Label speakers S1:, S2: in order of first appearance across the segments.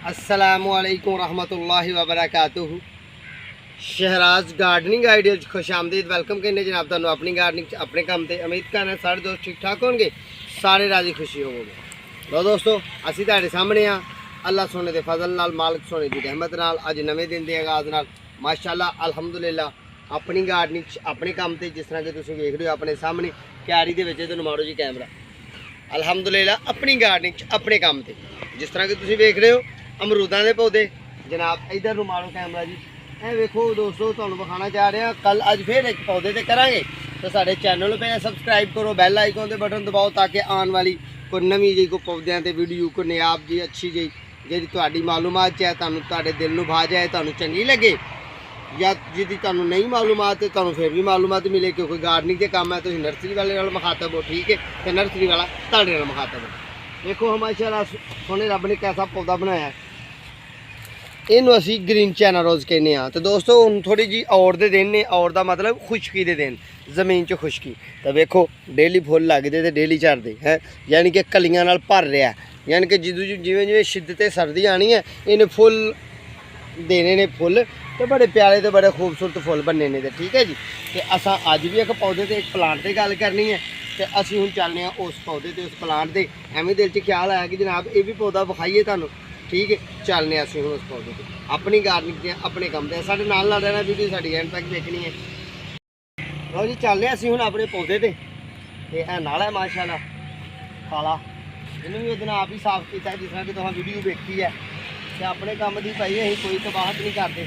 S1: अस्सलामुअलैकुम रहमतुल्लाहि व बरकातुहू। शहराज गार्डनिंग आइडिया खुश आमदीद वेलकम करने जनाब तुहानू अपनी गार्डनिंग अपने काम से उम्मीद करना सारे दोस्त ठीक ठाक होंगे, सारे राजी खुशी होवोगे। लो दोस्तों असी तुहाडे सामने हाँ अल्लाह सोने के फजल नाल मालिक सोने की रहमत नाल अज नवे दिन के आगाज नाल माशाअल्लाह अल्हम्दुलिल्लाह अपनी गार्डनिंग अपने काम से जिस तरह कि तुम वेख रहे हो अपने सामने क्यारी के तुहानू मारो जी कैमरा। अल्हम्दुलिल्लाह अपनी गार्डनिंग अपने काम से जिस तरह कि तुम वेख रहे हो अमरूदां दे पौधे जनाब इधर नू मारो कैमरा जी। ए वेखो दोस्तों तुहानू विखाना चाह रहे हैं कल अज फिर एक पौधे ते करांगे तो साडे चैनल पे सबसक्राइब करो, बैल आइकन के बटन दबाओ ताकि आने वाली कोई नवीं जी कोई पौधों ते वीडियो कोई नायाब जी अच्छी जी जी तुहाडी मालूमात चाहे तुहानू तुहाडे दिल नू भा जाए तुहानू चंगी लगे या जिहदी तुहानू नहीं मालूमात तुहानू फिर भी मालूमात मिले क्योंकि गार्डनिंग के काम है तुसीं नर्सरी वाले नाल मुखातब हो, ठीक है, तो नर्सरी वाला तुहाडे नाल मुखातब है। देखो माशाअल्लाह सोने रब ने कैसा पौधा बनाया है, इनू असी ग्रीन चाइना रोज़ कहने तो दोस्तों हम थोड़ी जी और दे दिन ने और दा मतलब खुशकी दे दिन जमीन च खुशकी तो वेखो डेली फुल लगते तो डेली झड़ते हैं यानी कि कलियां नाल भर रहा है यानी कि जिवें जिवें शिद्दत सर्दी आनी है इन्हें फुल देने ने फुल तो बड़े प्यारे तो बड़े खूबसूरत फुल बनने ने ठीक है जी। तो असा अज भी एक पौधे से एक प्लांट से गल करनी है तो असी हुण चलने उस पौधे से उस प्लांट से एवं दिल च ख्याल आया कि जनाब ये भी पौधा विखाइए तुहानू, ठीक है, चलने असी हूँ उस पौधे से अपनी गार्डनिंग के अपने काम से साढ़े नाल रहना वीडियो साड़ी एंड तक देखनी है। लो जी चलने असी हूँ अपने पौधे से नाला है माशाल्लाह काला इन्होंने भी उस दिन आप ही साफ किया जिस तरह कि तुम वीडियो देखी है तो अपने काम की भाई अं कोई तबाहत नहीं करते।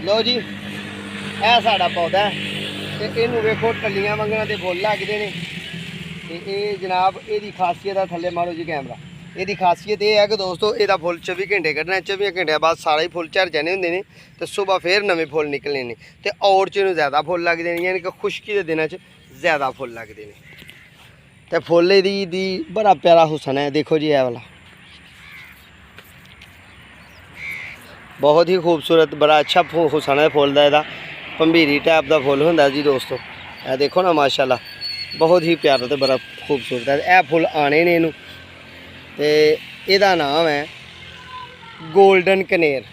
S1: लो जी यह साड़ा पौधा है तो इनू वेखो टलियां वंगना के फुल लगते हैं तो ये जनाब ये खासियत है थले मारो जी कैमरा। ये खासियत यह है कि दोस्तों यदा फुल 24 घंटे कढ़ना 24 घंटे बाद सारा ही फुल झड़ जाने होंगे तो सुबह फिर नवे फुल निकलने ने तो और च ज़्यादा फुल लगते हैं यानी कि खुशकी के दिनों ज़्यादा फुल लगते हैं तो फुल दी बड़ा प्यारा हुसन है। देखो जी यह वाला बहुत ही खूबसूरत बड़ा अच्छा हुसन है फुल का, यदा भंबीरी टाइप का फुल होंगे जी दोस्तों। यह देखो ना माशाल्लाह बहुत ही प्यारा तो बड़ा खूबसूरत है। यह फुल आने ने इनू तो यदा नाम है गोल्डन कनेर,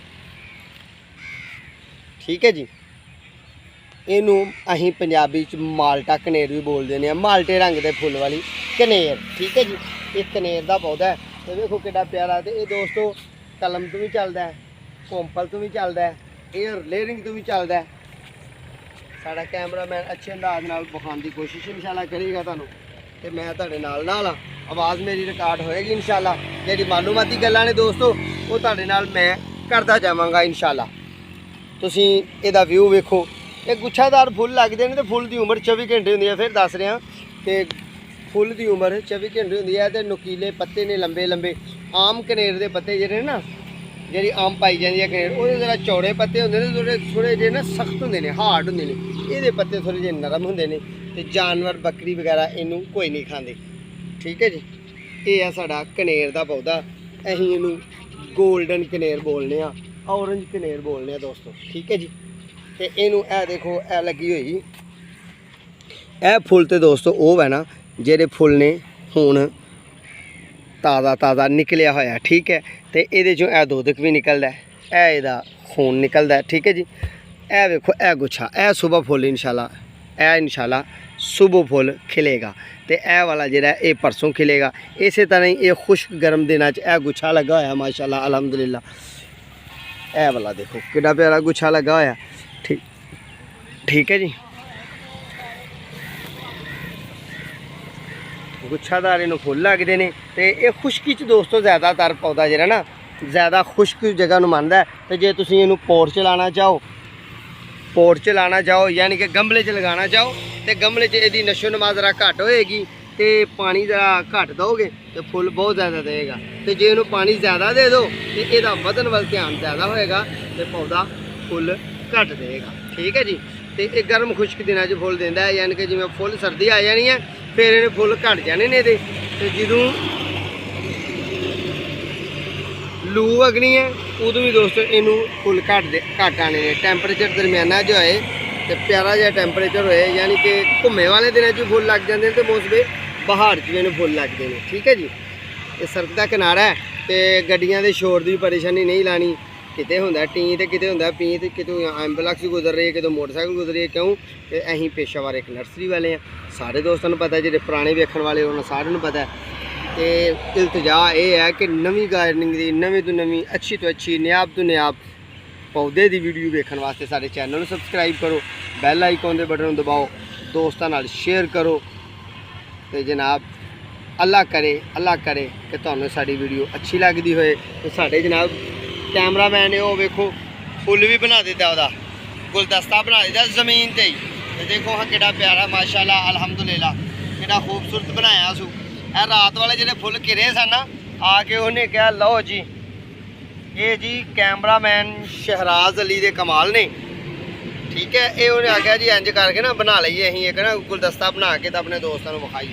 S1: ठीक है जी। इनू अहीं पंजाबी च माल्टा कनेर भी बोलते हैं, माल्टे रंग के फुल वाली कनेर, ठीक है जी। ये कनेर का पौधा है तो देखो कितना प्यारा। तो ये दोस्तों कलम तो भी चलता है, कोंपल तो भी चलता है, एयर लेयरिंग तो भी चलता है। साड़ा कैमरामैन अच्छे अंदाज नाल विखाने की कोशिश इंशाल्लाह करेगा तुहानू तो मैं तुहाडे नाल नाल आवाज़ मेरी रिकॉर्ड होएगी इंशाल्लाह। जी मालूमाती गल्लां ने दोस्तों वो तुहाडे नाल मैं करता जावांगा इंशाल्लाह। तुसीं इहदा व्यू वेखो ये गुच्छादार फुल लगते हैं तो फुल की उम्र 24 घंटे होंदी है। फिर दस रहा कि फुल की उम्र 24 घंटे होंदी है तो नुकीले पत्ते ने लंबे लंबे आम कनेर के पत्ते जेह्ड़े ना जी आम पाई जाती है कनेर वो जरा चौड़े पत्ते होंगे थोड़े थोड़े जे ना सख्त होंगे ने हार्ड होंगे ने, ये पत्ते थोड़े जे नरम होंगे ने तो जानवर बकरी वगैरह इनू कोई नहीं खाते, ठीक है जी। ये है साड़ा कनेर का पौधा, असीं इनू गोल्डन कनेर बोलने ऑरेंज कनेर बोलने दोस्तों, ठीक है जी। तो इनू ए देखो ए लगी हुई ए फुल तो दोस्तों वो है ना जेह्ड़े फुल ने हुण ताज़ा ताज़ा निकलिया होया, ठीक है। तो ये चों ए दुद्ध भी निकलता है, ए इहदा खून निकलता है, ठीक है जी। ए देखो ए गुच्छा ए सुबह फुल इंशाल्लाह सुबह फुल खिलेगा तो ए वाला जेह्ड़ा ये परसों खिलेगा। इस तरह ही ये खुश्क गर्म दिनों ए गुच्छा लगा होया माशाल्लाह अल्हम्दुलिल्लाह। ए वाला देखो कितना प्यारा गुच्छा लगा होया, ठीक है जी। गुच्छादार इनू फुल लगते हैं तो ये खुशकी च दोस्तों ज़्यादातर पौधा जो ना ज़्यादा खुश्क जगह मानता है। तो जे तुम इनू पोर्च लाना चाहो यानी कि गमले च लगाना चाहो तो गमले च यदि नशो नमा ज़रा घट होएगी तो पानी ज़रा घट दोगे तो फुल बहुत ज़्यादा देगा। तो जे इनू पानी ज़्यादा दे दो तो यदा वधन वाल ध्यान ज़्यादा होएगा तो पौधा फुल घट देगा, ठीक है जी। तो ये गर्म खुश्क दिनों च फुल देंदा है यानी कि जिवें फुल सर्दी आ जानी है फिर इन्हें फुल घट जाने ने तो जदों लू अगनी है उदों भी दोस्तों इनू फुल घट आने ने। टैंपरेचर दरमियाना जो है तो प्यारा जहा टैंपरेचर होए यानी कि घुम्मे वाले दिनों च फुल लग जाते हैं तो मौसम बहार च भी इन्हें फुल लगते हैं, ठीक है जी। ये सड़क का किनारा है ਤੇ ਗੱਡੀਆਂ ਦੇ ਸ਼ੋਰ ਦੀ ਪਰੇਸ਼ਾਨੀ ਨਹੀਂ ਲਾਣੀ। ਕਿਤੇ ਹੁੰਦਾ ਟੀ ਤੇ ਕਿਤੇ ਹੁੰਦਾ ਪੀ ਤੇ ਕਿਤੋਂ ਐਂਬੂਲੈਂਸ ਗੁਜ਼ਰ ਰਹੀ ਹੈ, ਕਿਤੋਂ ਮੋਟਰਸਾਈਕਲ ਗੁਜ਼ਰ ਰਹੀ ਹੈ। ਕਿਉਂ ਕਿ ਅਸੀਂ ਪੇਸ਼ਾਵਰ ਇੱਕ ਨਰਸਰੀ ਵਾਲੇ ਆ। ਸਾਰੇ ਦੋਸਤਾਂ ਨੂੰ ਪਤਾ, ਜਿਹੜੇ ਪੁਰਾਣੇ ਵੇਖਣ ਵਾਲੇ ਉਹਨਾਂ ਸਾਰਿਆਂ ਨੂੰ ਪਤਾ। ਤੇ ਇਲਤਜਾ ਇਹ ਹੈ ਕਿ ਨਵੀਂ ਗਾਰਡਨਿੰਗ ਦੀ ਨਵੀਂ ਤੋਂ ਨਵੀਂ ਅੱਛੀ ਤੋਂ ਅੱਛੀ ਨਿਆਬ ਤੋਂ ਨਿਆਬ ਪੌਦੇ ਦੀ ਵੀਡੀਓ ਵੇਖਣ ਵਾਸਤੇ ਸਾਡੇ ਚੈਨਲ ਨੂੰ ਸਬਸਕ੍ਰਾइब करो, बैल आइकॉन के बटन दबाओ, दोस्तों नाल शेयर करो। तो जनाब अल्लाह करे कि तुहानू साडी वीडियो अच्छी लगती होए। तो साडे जनाब कैमरामैन है वो वेखो फुल भी बना दिता, वह गुलदस्ता बना दिता जमीन ते ही। तो देखो हाँ कितना प्यारा माशाल्लाह अल्हम्दुलिल्लाह कितना खूबसूरत बनाया सू। ए रात वाले जिहड़े फुल घिरे सन ना, आके उन्हें कहा लो जी ये जी कैमरामैन शहराज अली दे कमाल ने, ठीक है। ये उन्हें आख्या जी इंज करके ना बना लीए असीं एक ना गुलदस्ता बना के तो अपने दोस्तों को विखाई।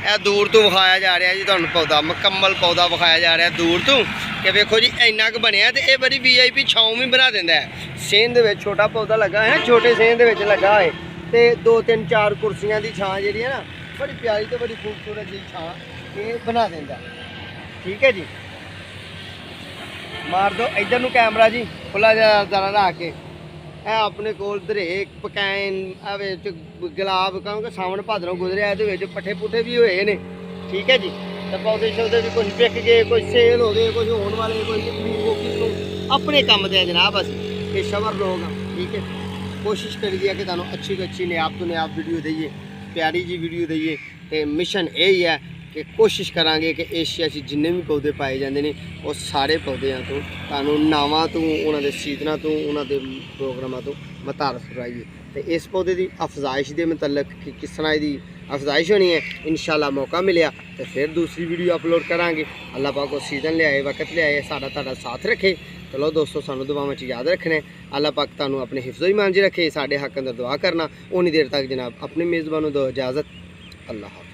S1: यह दूर तो विखाया जा रहा जी, तुहानू पौधा मुकम्मल पौधा विखाया जा रहा दूर तो कि वेखो जी इन्ना क बनया। तो यह बड़ी VIP छाँव भी बना दिंदा है। सेंध दे विच छोटा पौधा लगा है, छोटे सेंध दे विच लगा है। तो 2 3 4 कुर्सियां की छाँ जी है ना बड़ी प्यारी तो बड़ी खूबसूरत जी छाँ ये बना दिंदा, ठीक है जी। मार दो इधर नू कैमरा जी खुला जरा रख के। अपने कोल दरेक पकैन गुलाब क्योंकि सावन भादरों गुजरिया, ये पट्ठे पुट्ठे भी हुए ने, ठीक है जी। तो पौधे शौधे भी कुछ बिक गए, कुछ सेल हो गए, कुछ होने वाले, कुछ अपने काम दे जनाब। अस पेशावर लोग हाँ, ठीक है। कोशिश करिए कि तुहानू अच्छी तो अच्छी नियाब तो नियाब वीडियो दईए, प्यारी जी वीडियो दईए। तो मिशन यही है कि कोशिश करांगे कि एशिया जिन्ने भी पौधे पाए जाते हैं वो सारे पौधों तो तुहानू नावां तो उन्होंने सीजनां तो उन्होंने प्रोग्रामां तो मुतारफ कराइए। तो इस पौधे की अफजाइश के मतलब कि किस तरह की अफजाइश होनी है, इंशाल्लाह मौका मिलया तो फिर दूसरी वीडियो अपलोड करांगे। अल्लाह पाक को सीजन लियाए, वक्त लियाए, साडा तुहाडा साथ रखे। चलो दोस्तों सानू दुआवां च याद रखना है। अल्लाह पाक तुहानू अपने हिफ्ज़ो ईमान च रखे, साडे हक अंदर दुआ करना। उन्नी देर तक जनाब अपने मेज़बानों दो इजाज़त। अल्लाह।